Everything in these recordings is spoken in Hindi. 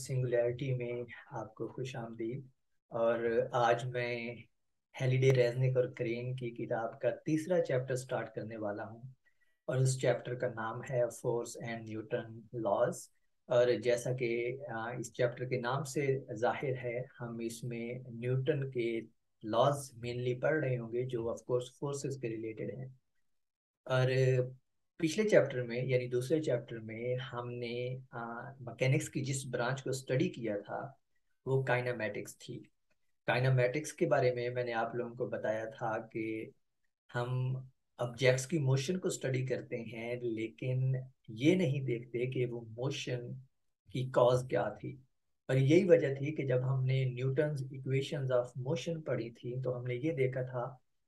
सिंगुलैरिटी में आपको खुश आमदीद। और आज मैं हेलिडे रेजनिक और क्रेन की किताब का तीसरा चैप्टर स्टार्ट करने वाला हूँ। और उस चैप्टर का नाम है फोर्स एंड न्यूटन लॉज। और जैसा कि इस चैप्टर के नाम से जाहिर है, हम इसमें न्यूटन के लॉज मेनली पढ़ रहे होंगे जो ऑफ कोर्स फोर्सेस के रिलेटेड हैं। और पिछले चैप्टर में यानी दूसरे चैप्टर में हमने मैकेनिक्स की जिस ब्रांच को स्टडी किया था वो काइनेमैटिक्स थी। काइनेमैटिक्स के बारे में मैंने आप लोगों को बताया था कि हम ऑब्जेक्ट्स की मोशन को स्टडी करते हैं, लेकिन ये नहीं देखते कि वो मोशन की कॉज क्या थी। और यही वजह थी कि जब हमने न्यूटन्स इक्वेशंस ऑफ मोशन पढ़ी थी तो हमने ये देखा था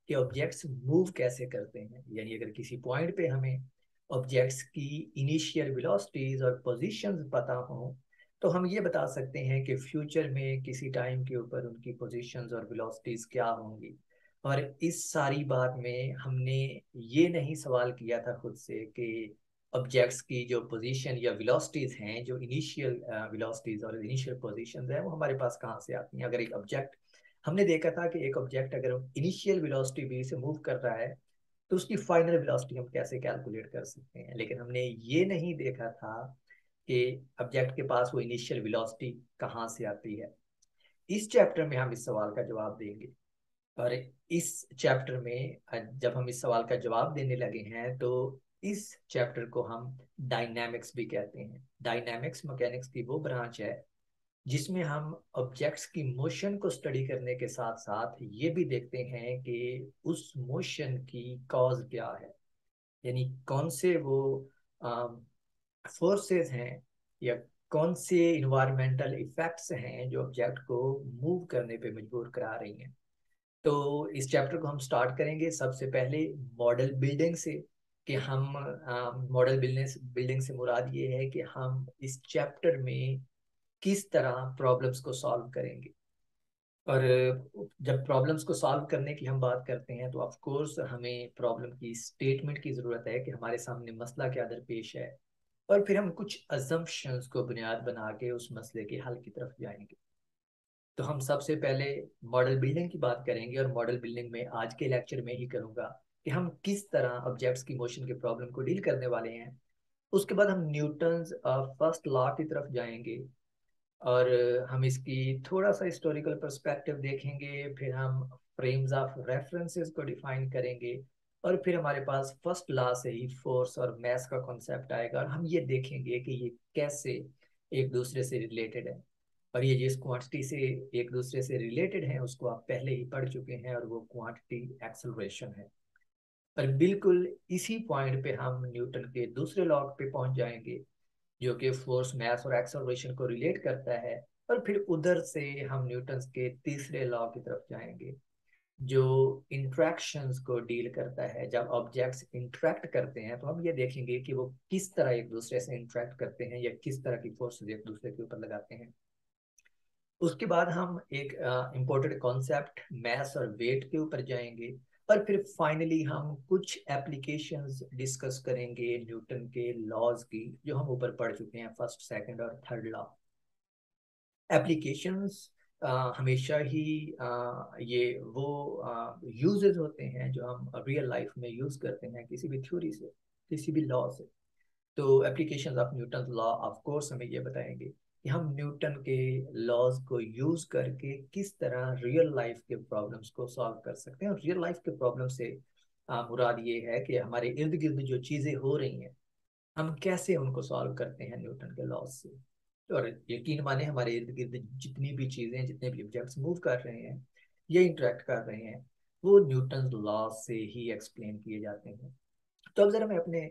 कि ऑब्जेक्ट्स मूव कैसे करते हैं। यानी अगर किसी पॉइंट पे हमें ऑब्जेक्ट्स की इनिशियल वेलोसिटीज और पोजीशंस पता हो तो हम ये बता सकते हैं कि फ्यूचर में किसी टाइम के ऊपर उनकी पोजीशंस और वेलोसिटीज क्या होंगी। और इस सारी बात में हमने ये नहीं सवाल किया था खुद से कि ऑब्जेक्ट्स की जो पोजीशन या वेलोसिटीज हैं, जो इनिशियल वेलोसिटीज और इनिशियल पोजीशंस हैं, वो हमारे पास कहाँ से आती हैं। अगर एक ऑब्जेक्ट, हमने देखा था कि एक ऑब्जेक्ट अगर इनिशियल वेलोसिटी v से मूव कर रहा है तो उसकी फाइनल वेलोसिटी हम कैसे कैलकुलेट कर सकते हैं। लेकिन हमने ये नहीं देखा था कि ऑब्जेक्ट के पास वो इनिशियल वेलोसिटी कहाँ से आती है। इस चैप्टर में हम इस सवाल का जवाब देंगे। और इस चैप्टर में जब हम इस सवाल का जवाब देने लगे हैं तो इस चैप्टर को हम डायनामिक्स भी कहते हैं। डायनामिक्स मैकेनिक्स की वो ब्रांच है जिसमें हम ऑब्जेक्ट्स की मोशन को स्टडी करने के साथ साथ ये भी देखते हैं कि उस मोशन की कॉज क्या है। यानी कौन से वो फोर्सेस हैं या कौन से इन्वायरमेंटल इफेक्ट्स हैं जो ऑब्जेक्ट को मूव करने पे मजबूर करा रही हैं। तो इस चैप्टर को हम स्टार्ट करेंगे सबसे पहले मॉडल बिल्डिंग से। कि हम मॉडल बिल्डिंग से मुराद ये है कि हम इस चैप्टर में किस तरह प्रॉब्लम्स को सॉल्व करेंगे। और जब प्रॉब्लम्स को सॉल्व करने की हम बात करते हैं तो ऑफ कोर्स हमें प्रॉब्लम की स्टेटमेंट की ज़रूरत है कि हमारे सामने मसला क्या दरपेश है। और फिर हम कुछ अजम्पशंस को बुनियाद बना के उस मसले के हल की तरफ जाएंगे। तो हम सबसे पहले मॉडल बिल्डिंग की बात करेंगे और मॉडल बिल्डिंग में आज के लेक्चर में ही करूंगा कि हम किस तरह ऑब्जेक्ट्स की मोशन के प्रॉब्लम को डील करने वाले हैं। उसके बाद हम न्यूटन्स फर्स्ट लॉ की तरफ जाएंगे और हम इसकी थोड़ा सा हिस्टोरिकल पर्सपेक्टिव देखेंगे। फिर हम फ्रेम्स ऑफ रेफरेंसेस को डिफाइन करेंगे और फिर हमारे पास फर्स्ट लॉ से ही फोर्स और मैस का कॉन्सेप्ट आएगा और हम ये देखेंगे कि ये कैसे एक दूसरे से रिलेटेड है। और ये जिस क्वांटिटी से एक दूसरे से रिलेटेड है उसको आप पहले ही पढ़ चुके हैं और वो क्वांटिटी एक्सेलरेशन है। और बिल्कुल इसी पॉइंट पे हम न्यूटन के दूसरे लॉ पे पहुंच जाएंगे जो कि फोर्स मैस और एक्सेलरेशन को रिलेट करता है। और फिर उधर से हम न्यूटन के तीसरे लॉ की तरफ जाएंगे जो इंट्रैक्शंस को डील करता है। जब ऑब्जेक्ट्स इंट्रैक्ट करते हैं तो हम ये देखेंगे कि वो किस तरह एक दूसरे से इंट्रैक्ट करते हैं या किस तरह की फोर्स एक दूसरे के ऊपर लगाते हैं। उसके बाद हम एक इम्पोर्टेंट कॉन्सेप्ट मैस और वेट के ऊपर जाएंगे। और फिर फाइनली हम कुछ एप्लीकेशंस डिस्कस करेंगे न्यूटन के लॉज की जो हम ऊपर पढ़ चुके हैं, फर्स्ट सेकंड और थर्ड लॉ। एप्लीकेशंस हमेशा ही ये वो यूजेस होते हैं जो हम रियल लाइफ में यूज करते हैं किसी भी थ्योरी से, किसी भी लॉ से। तो application of Newton law of course हमें ये बताएंगे कि हम न्यूटन के लॉज को यूज करके किस तरह रियल लाइफ के प्रॉब्लम्स को सॉल्व कर सकते हैं। और रियल लाइफ के प्रॉब्लम से मुराद ये है कि हमारे इर्द गिर्द जो चीजें हो रही हैं हम कैसे उनको सॉल्व करते हैं न्यूटन के लॉज से। और यकीन माने हमारे इर्द गिर्द जितनी भी चीजें, जितने भी ऑब्जेक्ट्स मूव कर रहे हैं या इंटरेक्ट कर रहे हैं वो न्यूटन लॉ से ही एक्सप्लेन किए जाते हैं। तो अब जरा मैं अपने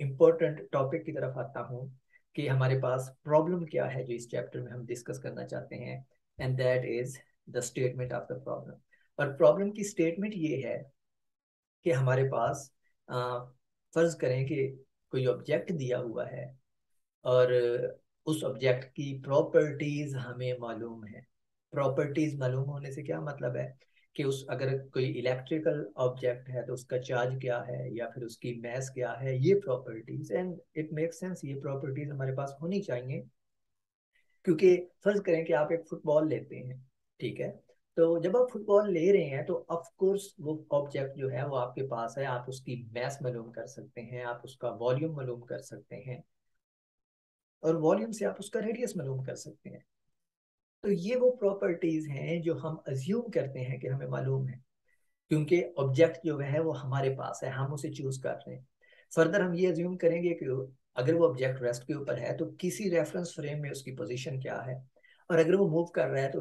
इम्पोर्टेंट टॉपिक की तरफ आता हूँ कि हमारे पास प्रॉब्लम क्या है जो इस चैप्टर में हम डिस्कस करना चाहते हैं। And that is the statement of the problem. और प्रॉब्लम की स्टेटमेंट ये है कि हमारे पास फर्ज करें कि कोई ऑब्जेक्ट दिया हुआ है और उस ऑब्जेक्ट की प्रॉपर्टीज हमें मालूम है। प्रॉपर्टीज मालूम होने से क्या मतलब है कि उस अगर कोई इलेक्ट्रिकल ऑब्जेक्ट है तो उसका चार्ज क्या है या फिर उसकी मैस क्या है, ये properties. And it make sense, ये प्रॉपर्टीज हमारे पास होनी चाहिए क्योंकि फर्ज करें कि आप एक फुटबॉल लेते हैं, ठीक है। तो जब आप फुटबॉल ले रहे हैं तो ऑफ कोर्स वो ऑब्जेक्ट जो है वो आपके पास है, आप उसकी मैस मालूम कर सकते हैं, आप उसका वॉल्यूम मालूम कर सकते हैं, और वॉल्यूम से आप उसका रेडियस मालूम कर सकते हैं। तो ये वो प्रॉपर्टीज हैं जो हम अज्यूम करते हैं कि हमें मालूम है, क्योंकि ऑब्जेक्ट जो है वो हमारे पास है, हम उसे चूज कर रहे हैं। फर्दर हम ये अज्यूम करेंगे कि अगर वो ऑब्जेक्ट रेस्ट के ऊपर है तो किसी रेफरेंस फ्रेम में उसकी पोजीशन क्या है, और अगर वो मूव कर रहा है तो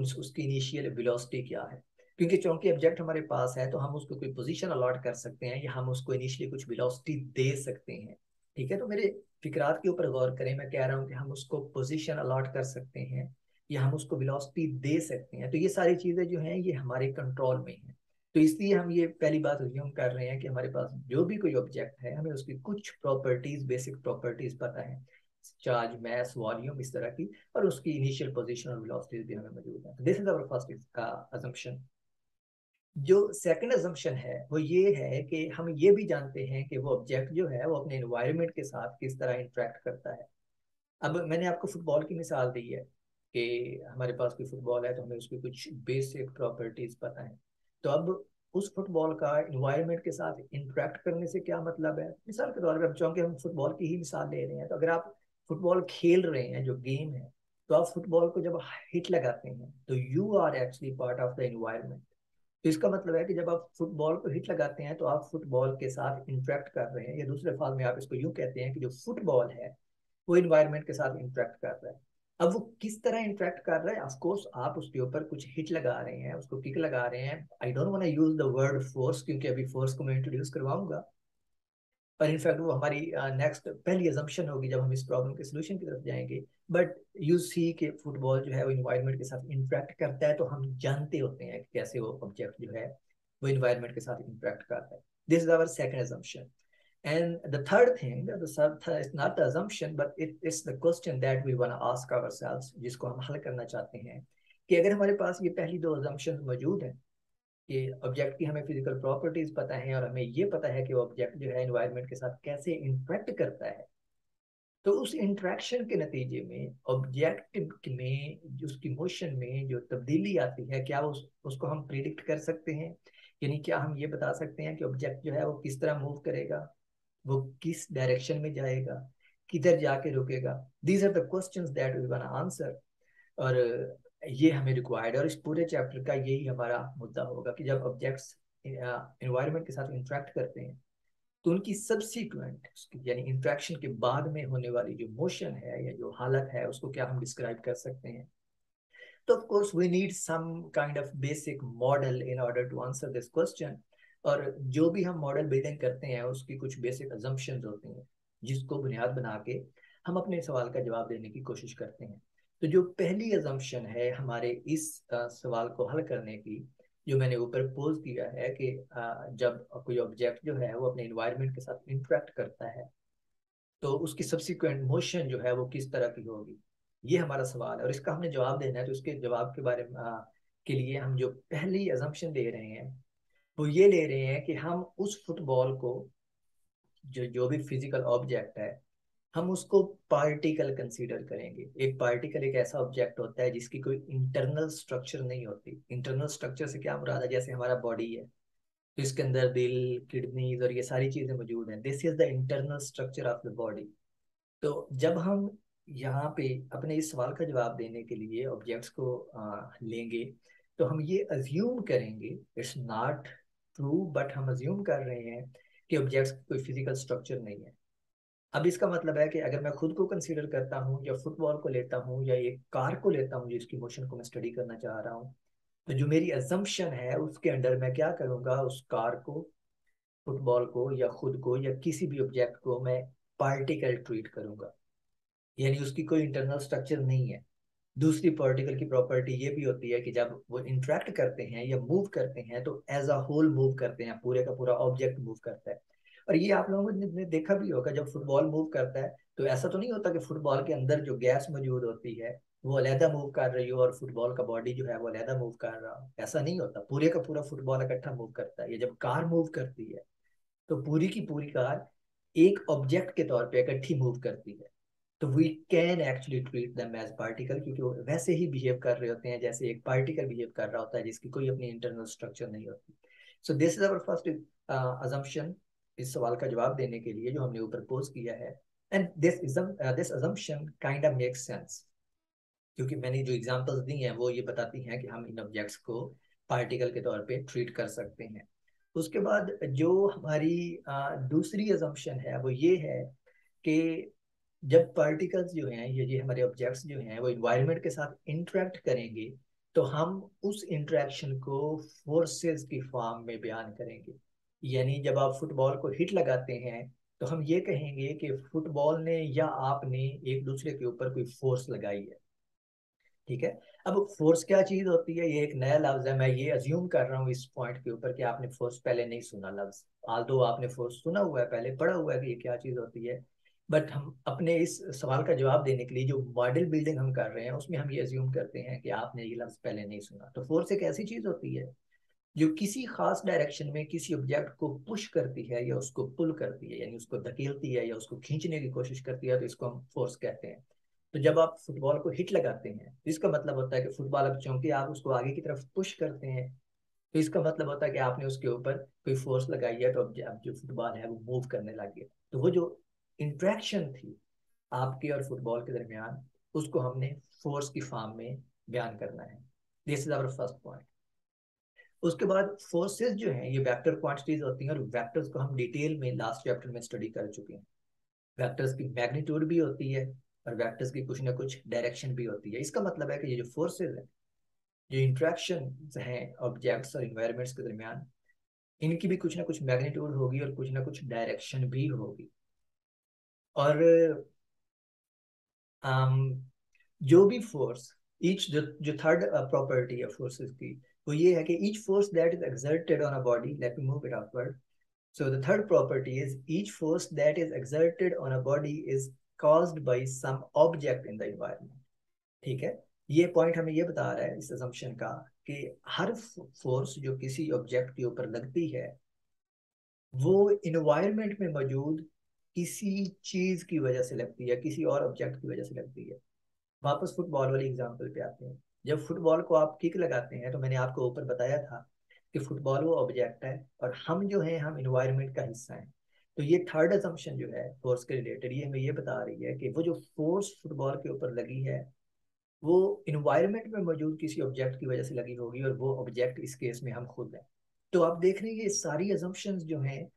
उसकी इनिशियल वेलोसिटी क्या है। क्योंकि चूंकि ऑब्जेक्ट हमारे पास है तो हम उसको कोई पोजीशन अलॉट कर सकते हैं या हम उसको इनिशियली कुछ वेलोसिटी दे सकते हैं, ठीक है। तो मेरे फिक्रात के ऊपर गौर करें, मैं कह रहा हूँ कि हम उसको पोजीशन अलॉट कर सकते हैं या हम उसको वेलोसिटी दे सकते हैं। तो ये सारी चीजें जो हैं ये हमारे कंट्रोल में हैं। तो इसलिए हम ये पहली बात अज्यूम कर रहे हैं कि हमारे पास जो भी कोई ऑब्जेक्ट है हमें उसकी कुछ प्रॉपर्टीज, बेसिक प्रॉपर्टीज पता है, चार्ज, मैस, वॉल्यूम, इस तरह की, और उसकी इनिशियल पोजीशन और वेलोसिटी भी हमें मौजूद है। This is our first assumption. जो सेकंड अजम्पशन है वो ये है कि हम ये भी जानते हैं कि वो ऑब्जेक्ट जो है वो अपने एनवायरनमेंट के साथ किस तरह इंटरेक्ट करता है। अब मैंने आपको फुटबॉल की मिसाल दी है कि हमारे पास कोई फुटबॉल है तो हमें उसकी कुछ बेसिक प्रॉपर्टीज पता है। तो अब उस फुटबॉल का इन्वायरमेंट के साथ इंटरेक्ट करने से क्या मतलब है। मिसाल के तौर पर चूंकि हम फुटबॉल की ही मिसाल ले रहे हैं, तो अगर आप फुटबॉल खेल रहे हैं, जो गेम है, तो आप फुटबॉल को जब हिट लगाते हैं तो you are actually part of the environment. तो इसका मतलब है कि जब आप फुटबॉल को हिट लगाते हैं तो आप फुटबॉल के साथ इंटरेक्ट कर रहे हैं, या दूसरे फाल में आप इसको यूं कहते हैं कि जो फुटबॉल है वो इन्वायरमेंट के साथ इंटरेक्ट कर रहा है। अब वो किस तरह इंटरेक्ट कर रहा है, ऑफ कोर्स आप उसके ऊपर कुछ हिट लगा रहे हैं, उसको किक लगा रहे हैं। I don't want to use the word force, क्योंकि अभी फोर्स को मैं इंट्रोड्यूस करवाऊंगा, पर इनफैक्ट वो हमारी नेक्स्ट पहली अजम्पशन होगी जब हम इस प्रॉब्लम के सोल्यूशन की तरफ जाएंगे। बट यू सी के फुटबॉल जो है वो इन्वायरमेंट के साथ इंटरेक्ट करता है, तो हम जानते होते हैं कि कैसे वो ऑब्जेक्ट जो है वो इन्वायरमेंट के साथ इंटरेक्ट करता है। This is our second assumption. And the third thing, is not the assumption, but it's the question that we want to ask ourselves, जिसको हम हल करना चाहते हैं, कि अगर हमारे पास ये पहली दो assumptions मौजूद हैं कि ऑब्जेक्ट की हमें फिजिकल प्रॉपर्टीज पता है और हमें ये पता है कि वो ऑब्जेक्ट जो है एनवायरनमेंट के साथ कैसे इंटरेक्ट करता है, तो उस इंटरेक्शन के नतीजे में ऑब्जेक्ट में जो उसकी मोशन में जो तब्दीली आती है, क्या उसको हम प्रिडिक्ट कर सकते हैं। यानी क्या हम ये बता सकते हैं कि ऑब्जेक्ट जो है वो किस तरह मूव करेगा, वो किस डायरेक्शन में जाएगा, किधर जाके रुकेगा। These are the questions that we want answer. और ये हमें रिक्वायर्ड है, और इस पूरे चैप्टर का यही हमारा मुद्दा होगा कि जब ऑब्जेक्ट्स एनवायरनमेंट के साथ इंटरेक्ट करते हैं तो उनकी सब्सिक्वेंट, यानी इंटरेक्शन के बाद में होने वाली जो मोशन है या जो हालत है उसको क्या हम डिस्क्राइब कर सकते हैं। तो of course we need some kind of basic model in order to answer this question. और जो भी हम मॉडल बिल्डिंग करते हैं उसकी कुछ बेसिक अजम्पशंस होती हैं जिसको बुनियाद बना के हम अपने सवाल का जवाब देने की कोशिश करते हैं। तो जो पहली अजम्पशन है हमारे इस सवाल को हल करने की, जो मैंने ऊपर पोज किया है कि जब कोई ऑब्जेक्ट जो है वो अपने इन्वायरमेंट के साथ इंटरेक्ट करता है तो उसकी सब्सिक्वेंट मोशन जो है वो किस तरह की होगी, ये हमारा सवाल है। और इसका हमने जवाब देना है, तो इसके जवाब के बारे में के लिए हम जो पहली अजम्पशन ले रहे हैं वो ये ले रहे हैं कि हम उस फुटबॉल को, जो जो भी फिजिकल ऑब्जेक्ट है, हम उसको पार्टिकल कंसीडर करेंगे। एक पार्टिकल एक ऐसा ऑब्जेक्ट होता है जिसकी कोई इंटरनल स्ट्रक्चर नहीं होती। इंटरनल स्ट्रक्चर से क्या मुराद है, जैसे हमारा बॉडी है तो इसके अंदर दिल, किडनीज और ये सारी चीजें मौजूद हैं। This is the internal structure of the body. तो जब हम यहाँ पे अपने इस सवाल का जवाब देने के लिए ऑब्जेक्ट्स को लेंगे तो हम ये अज्यूम करेंगे, इट्स नॉट ट्रू बट हम अज्यूम कर रहे हैं कि ऑब्जेक्ट्स कोई फिजिकल स्ट्रक्चर नहीं है। अब इसका मतलब है कि अगर मैं खुद को कंसीडर करता हूँ या फुटबॉल को लेता हूँ या एक कार को लेता हूँ जिसकी मोशन को मैं स्टडी करना चाह रहा हूँ, तो जो मेरी अजम्पशन है उसके अंडर मैं क्या करूंगा, उस कार को, फुटबॉल को या खुद को या किसी भी ऑब्जेक्ट को मैं पार्टिकल ट्रीट करूंगा, यानी उसकी कोई इंटरनल स्ट्रक्चर नहीं है। दूसरी पार्टिकल की प्रॉपर्टी ये भी होती है कि जब वो इंटरेक्ट करते हैं या मूव करते हैं तो एज अ होल मूव करते हैं, पूरे का पूरा ऑब्जेक्ट मूव करता है। और ये आप लोगों ने देखा भी होगा, जब फुटबॉल मूव करता है तो ऐसा तो नहीं होता कि फुटबॉल के अंदर जो गैस मौजूद होती है वो अलहदा मूव कर रही हो और फुटबॉल का बॉडी जो है वो अलहदा मूव कर रहा हो। ऐसा नहीं होता, पूरे का पूरा फुटबॉल इकट्ठा मूव करता है। ये जब कार मूव करती है तो पूरी की पूरी कार एक ऑब्जेक्ट के तौर पे इकट्ठी मूव करती है। तो we can actually treat them as particle, क्योंकि वो वैसे ही बिहेव कर रहे होते हैं जैसे एक पार्टिकल बिहेव कर रहा होता है जिसकी कोई अपनी इंटरनल स्ट्रक्चर नहीं होती। So this is our first assumption, इस सवाल का जवाब देने के लिए जो हमने ऊपर पोज किया है। And this assumption kind of makes sense, क्योंकि मैंने जो एग्जांपल्स दी हैं वो ये बताती हैं कि हम इन ऑब्जेक्ट्स को पार्टिकल के तौर पे ट्रीट कर सकते हैं। उसके बाद जो हमारी दूसरी अजम्पशन है वो ये है कि जब पार्टिकल्स जो हैं, ये हमारे ऑब्जेक्ट्स जो हैं वो इन्वायरमेंट के साथ इंटरेक्ट करेंगे, तो हम उस इंटरेक्शन को फोर्सेस की फॉर्म में बयान करेंगे। यानी जब आप फुटबॉल को हिट लगाते हैं तो हम ये कहेंगे कि फुटबॉल ने या आपने एक दूसरे के ऊपर कोई फोर्स लगाई है। ठीक है। अब फोर्स क्या चीज होती है, ये एक नया लफ्ज है। मैं ये अज्यूम कर रहा हूँ इस पॉइंट के ऊपर कि आपने फोर्स पहले नहीं सुना लफ्ज, आल्दो आपने फोर्स सुना हुआ है, पहले पढ़ा हुआ है कि ये क्या चीज होती है। बट हम अपने इस सवाल का जवाब देने के लिए जो मॉडल बिल्डिंग हम कर रहे हैं उसमें हम ये अज्यूम करते हैं कि आपने ये लफ्ज पहले नहीं सुना। तो फोर्स एक ऐसी चीज होती है जो किसी खास डायरेक्शन में किसी ऑब्जेक्ट को पुश करती है या उसको पुल करती है, यानी उसको धकेलती है या उसको खींचने की कोशिश करती है, तो इसको हम फोर्स कहते हैं। तो जब आप फुटबॉल को हिट लगाते हैं तो इसका मतलब होता है कि फुटबॉल, अब चूंकि आप उसको आगे की तरफ पुश करते हैं, तो इसका मतलब होता है कि आपने उसके ऊपर कोई फोर्स लगाई है, तो अब जो फुटबॉल है वो मूव करने लग गया। तो वो जो इंट्रैक्शन थी आपके और फुटबॉल के दरमियान, उसको हमने फोर्स की फॉर्म में बयान करना है। This is our first point. उसके बाद फोर्सेस जो हैं ये वेक्टर क्वांटिटीज होती हैं, और वेक्टर्स को हम डिटेल में लास्ट चैप्टर में स्टडी कर चुके हैं। वेक्टर्स की मैग्नीट्यूड भी होती है और वेक्टर्स की कुछ ना कुछ डायरेक्शन भी होती है। इसका मतलब है कि ये जो फोर्सेस हैं, जो इंट्रैक्शन हैं ऑब्जेक्ट्स और इन्वायरमेंट्स के दरमियान, इनकी भी कुछ ना कुछ मैग्नीट्यूड होगी और कुछ ना कुछ डायरेक्शन भी होगी। और जो भी फोर्स, ईच जो थर्ड प्रॉपर्टी है फोर्सेस की, वो ये है कि each force that is exerted on a body, let me move it upward. So the third property is each force that is exerted on a body is caused by some object in the environment. ठीक है। ये पॉइंट हमें ये बता रहा है इस assumption का कि हर फोर्स जो किसी ऑब्जेक्ट के ऊपर लगती है वो इन्वायरमेंट में मौजूद किसी चीज की वजह से लगती है, किसी और ऑब्जेक्ट की वजह से लगती है। वापस फुटबॉल वाली एग्जांपल पे आते हैं। जब फुटबॉल को आप किक लगाते हैं तो मैंने आपको ऊपर बताया था कि फुटबॉल वो ऑब्जेक्ट है और हम जो है हम इन्वायरमेंट का हिस्सा हैं। तो ये थर्ड असम्पशन जो है फोर्स के रिलेटेड, ये हमें ये बता रही है कि वो जो फोर्स फुटबॉल के ऊपर लगी है वो इन्वायरमेंट में मौजूद किसी ऑब्जेक्ट की वजह से लगी होगी, और वो ऑब्जेक्ट इस केस में हम खुद हैं। तो आप देख रहे हैं ये सारी असम्पशंस जो हैं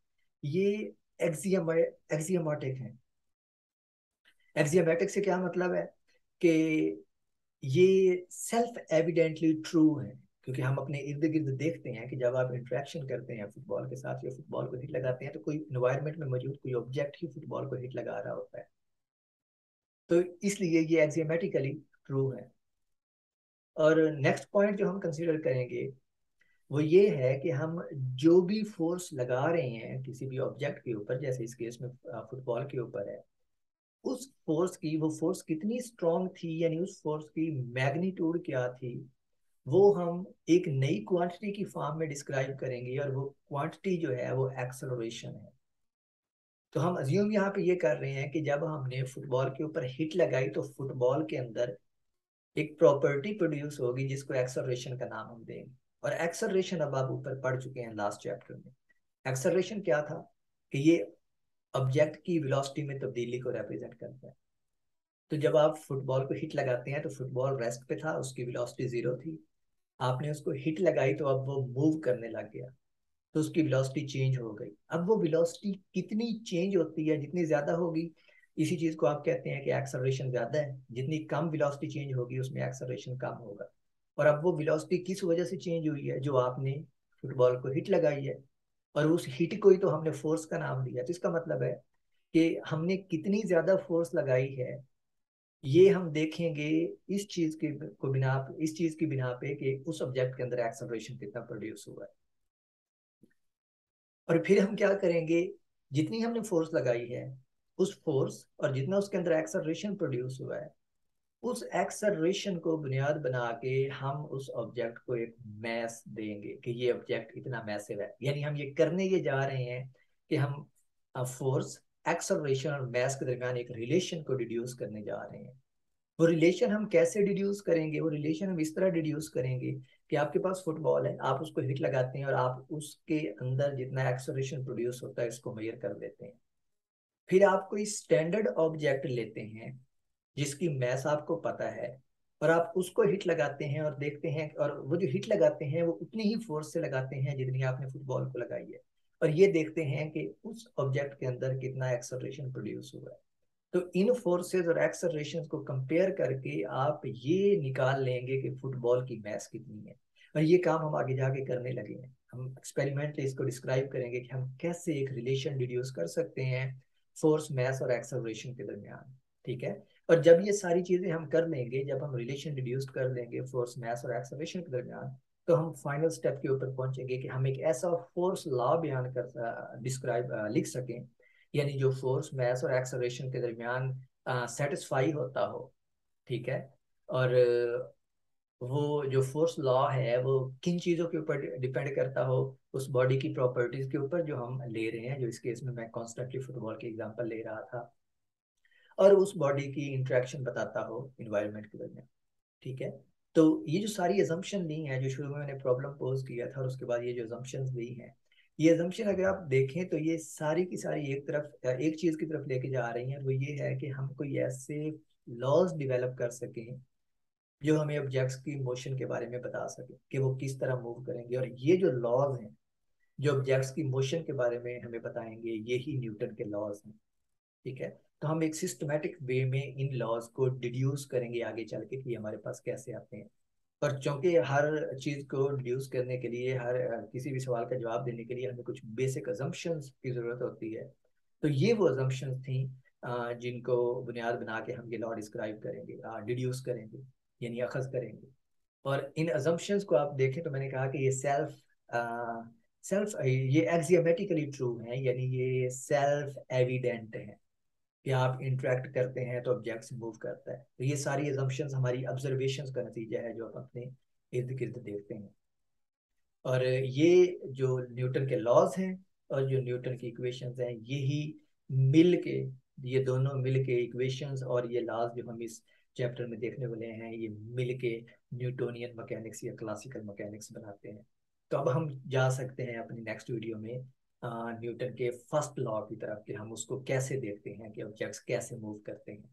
ये एक्सियमाटिक हैं। एक्सियमेटिक से क्या मतलब है कि ये सेल्फ एविडेंटली ट्रू है, क्योंकि हम अपने इर्द गिर्द देखते हैं कि जब आप इंटरेक्शन करते हैं फुटबॉल के साथ या फुटबॉल को हिट लगाते हैं तो कोई इन्वायरमेंट में मौजूद कोई ऑब्जेक्ट ही फुटबॉल को हिट लगा रहा होता है। तो इसलिए ये एक्सियोमेटिकली ट्रू है। और नेक्स्ट पॉइंट जो हम कंसिडर करेंगे वो ये है कि हम जो भी फोर्स लगा रहे हैं किसी भी ऑब्जेक्ट के ऊपर, जैसे इस केस में फुटबॉल के ऊपर है, उस फोर्स की वो फोर्स कितनी स्ट्रांग थी, यानी उस फोर्स की मैग्नीट्यूड क्या थी, वो हम एक नई क्वांटिटी की फॉर्म में डिस्क्राइब करेंगे, और वो क्वांटिटी जो है वो एक्सेलरेशन है। तो हम अज्यूम यहाँ पे ये कर रहे हैं कि जब हमने फुटबॉल के ऊपर हिट लगाई तो फुटबॉल के अंदर एक प्रॉपर्टी प्रोड्यूस होगी जिसको एक्सेलरेशन का नाम हम देंगे। और एक्सेलरेशन अब आप ऊपर पढ़ चुके हैं लास्ट चैप्टर में। एक्सेलरेशन क्या था कि ये ऑब्जेक्ट की वेलोसिटी में तब्दीली को रिप्रेजेंट करता है। तो जब आप फुटबॉल को हिट लगाते हैं तो फुटबॉल रेस्ट पे था, उसकी वेलोसिटी 0 थी। आपने उसको हिट लगाई तो अब वो मूव करने लग गया, तो उसकी वेलोसिटी चेंज हो गई। अब वो वेलोसिटी कितनी चेंज होती है, जितनी ज्यादा होगी इसी चीज को आप कहते हैं कि एक्सेलरेशन ज्यादा है। जितनी कम वेलोसिटी चेंज होगी उसमें एक्सेलरेशन कम होगा। और अब वो वेलोसिटी किस वजह से चेंज हुई है, जो आपने फुटबॉल को हिट लगाई है, और उस हिट को ही तो हमने फोर्स का नाम दिया। तो इसका मतलब है कि हमने कितनी ज्यादा फोर्स लगाई है, ये हम देखेंगे इस चीज के को बिना इस चीज की बिना पे कि उस ऑब्जेक्ट के अंदर एक्सेलरेशन कितना प्रोड्यूस हुआ है। और फिर हम क्या करेंगे, जितनी हमने फोर्स लगाई है उस फोर्स और जितना उसके अंदर एक्सेलरेशन प्रोड्यूस हुआ है, उस एक्सेलरेशन को बुनियाद बना के हम उस ऑब्जेक्ट को एक मैस देंगे कि ये ऑब्जेक्ट इतना मैसिव है। यानी हम ये करने ये जा रहे हैं कि हम फोर्स एक्सेलरेशन और मास के दरमियान एक रिलेशन को डिड्यूस करने जा रहे हैं। वो रिलेशन हम कैसे डिड्यूस करेंगे? वो रिलेशन हम इस तरह डिड्यूस करेंगे कि आपके पास फुटबॉल है, आप उसको हिट लगाते हैं और आप उसके अंदर जितना एक्सेलरेशन प्रोड्यूस होता है इसको मेजर कर देते हैं। फिर आप कोई स्टैंडर्ड ऑब्जेक्ट लेते हैं जिसकी मैस आपको पता है, और आप उसको हिट लगाते हैं और देखते हैं, और वो जो हिट लगाते हैं वो उतनी ही फोर्स से लगाते हैं जितनी आपने फुटबॉल को लगाई है, और ये देखते हैं कि उस ऑब्जेक्ट के अंदर कितना एक्सेलरेशन प्रोड्यूस हुआ है। तो इन फोर्सेस और एक्सेलरेशन को कंपेयर करके आप ये निकाल लेंगे कि फुटबॉल की मैस कितनी है। और ये काम हम आगे जाके करने लगे हैं। हम एक्सपेरिमेंटली इसको डिस्क्राइब करेंगे कि हम कैसे एक रिलेशन डिड्यूस कर सकते हैं फोर्स, मैस और एक्सेलरेशन के दरमियान। ठीक है। और जब ये सारी चीजें हम कर लेंगे, जब हम रिलेशन डिड्यूस कर लेंगे फोर्स, मैस और एक्सेलरेशन के दरमियान, तो हम फाइनल स्टेप के ऊपर पहुंचेंगे कि हम एक ऐसा फोर्स लॉ बयान कर डिस्क्राइब लिख सकें, यानी जो फोर्स, मैस और एक्सेलरेशन के दरमियान सेटिस्फाई होता हो। ठीक है। और वो जो फोर्स लॉ है वो किन चीज़ों के ऊपर डिपेंड करता हो? उस बॉडी की प्रॉपर्टीज के ऊपर जो हम ले रहे हैं, जो इस केस में मैं कॉन्स्टेंटली फुटबॉल की एग्जांपल ले रहा था, और उस बॉडी की इंटरेक्शन बताता हो इन्वायरमेंट के दरमियान। ठीक है। तो ये जो सारी एजम्पशन ली हैं, जो शुरू में मैंने प्रॉब्लम पोज किया था और उसके बाद ये जो एजम्पशंस ली हैं, ये एजम्पशन अगर आप देखें तो ये सारी की सारी एक तरफ, एक चीज की तरफ लेके जा रही हैं। वो ये है कि हम कोई ऐसे लॉज डिवेलप कर सकें जो हमें ऑब्जेक्ट्स की मोशन के बारे में बता सके कि वो किस तरह मूव करेंगे। और ये जो लॉज हैं जो ऑब्जेक्ट्स की मोशन के बारे में हमें बताएंगे, यही न्यूटन के लॉज हैं। ठीक है। तो हम एक सिस्टमेटिक वे में इन लॉज को डिड्यूस करेंगे आगे चल के कि हमारे पास कैसे आते हैं। पर चूंकि हर चीज को डिड्यूस करने के लिए, हर किसी भी सवाल का जवाब देने के लिए हमें कुछ बेसिक अजम्पशंस की जरूरत होती है। तो ये वो अजम्पशंस थी जिनको बुनियाद बना के हम ये लॉ डिस्क्राइब करेंगे, डिड्यूस करेंगे, यानी अखज करेंगे। और इन अजम्पशंस को आप देखें तो मैंने कहा कि ये सेल्फ ये एक्सियोमेटिकली ट्रू है, यानी ये सेल्फ एविडेंट है कि आप इंटरेक्ट करते हैं तो ऑब्जेक्ट्स मूव करता है। तो ये सारी assumptions हमारी ऑब्जर्वेशंस का नतीजा है जो आप अपने इर्द गिर्द देखते हैं। और ये जो न्यूटन के लॉज हैं और जो न्यूटन की इक्वेशंस हैं, यही मिल के, ये दोनों मिल के इक्वेशंस और ये लॉज जो हम इस चैप्टर में देखने वाले हैं, ये मिल के न्यूटोनियन मैकेनिक्स या क्लासिकल मैकेनिक्स बनाते हैं। तो अब हम जा सकते हैं अपनी नेक्स्ट वीडियो में न्यूटन के फर्स्ट लॉ की तरफ कि हम उसको कैसे देखते हैं कि ऑब्जेक्ट्स कैसे मूव करते हैं।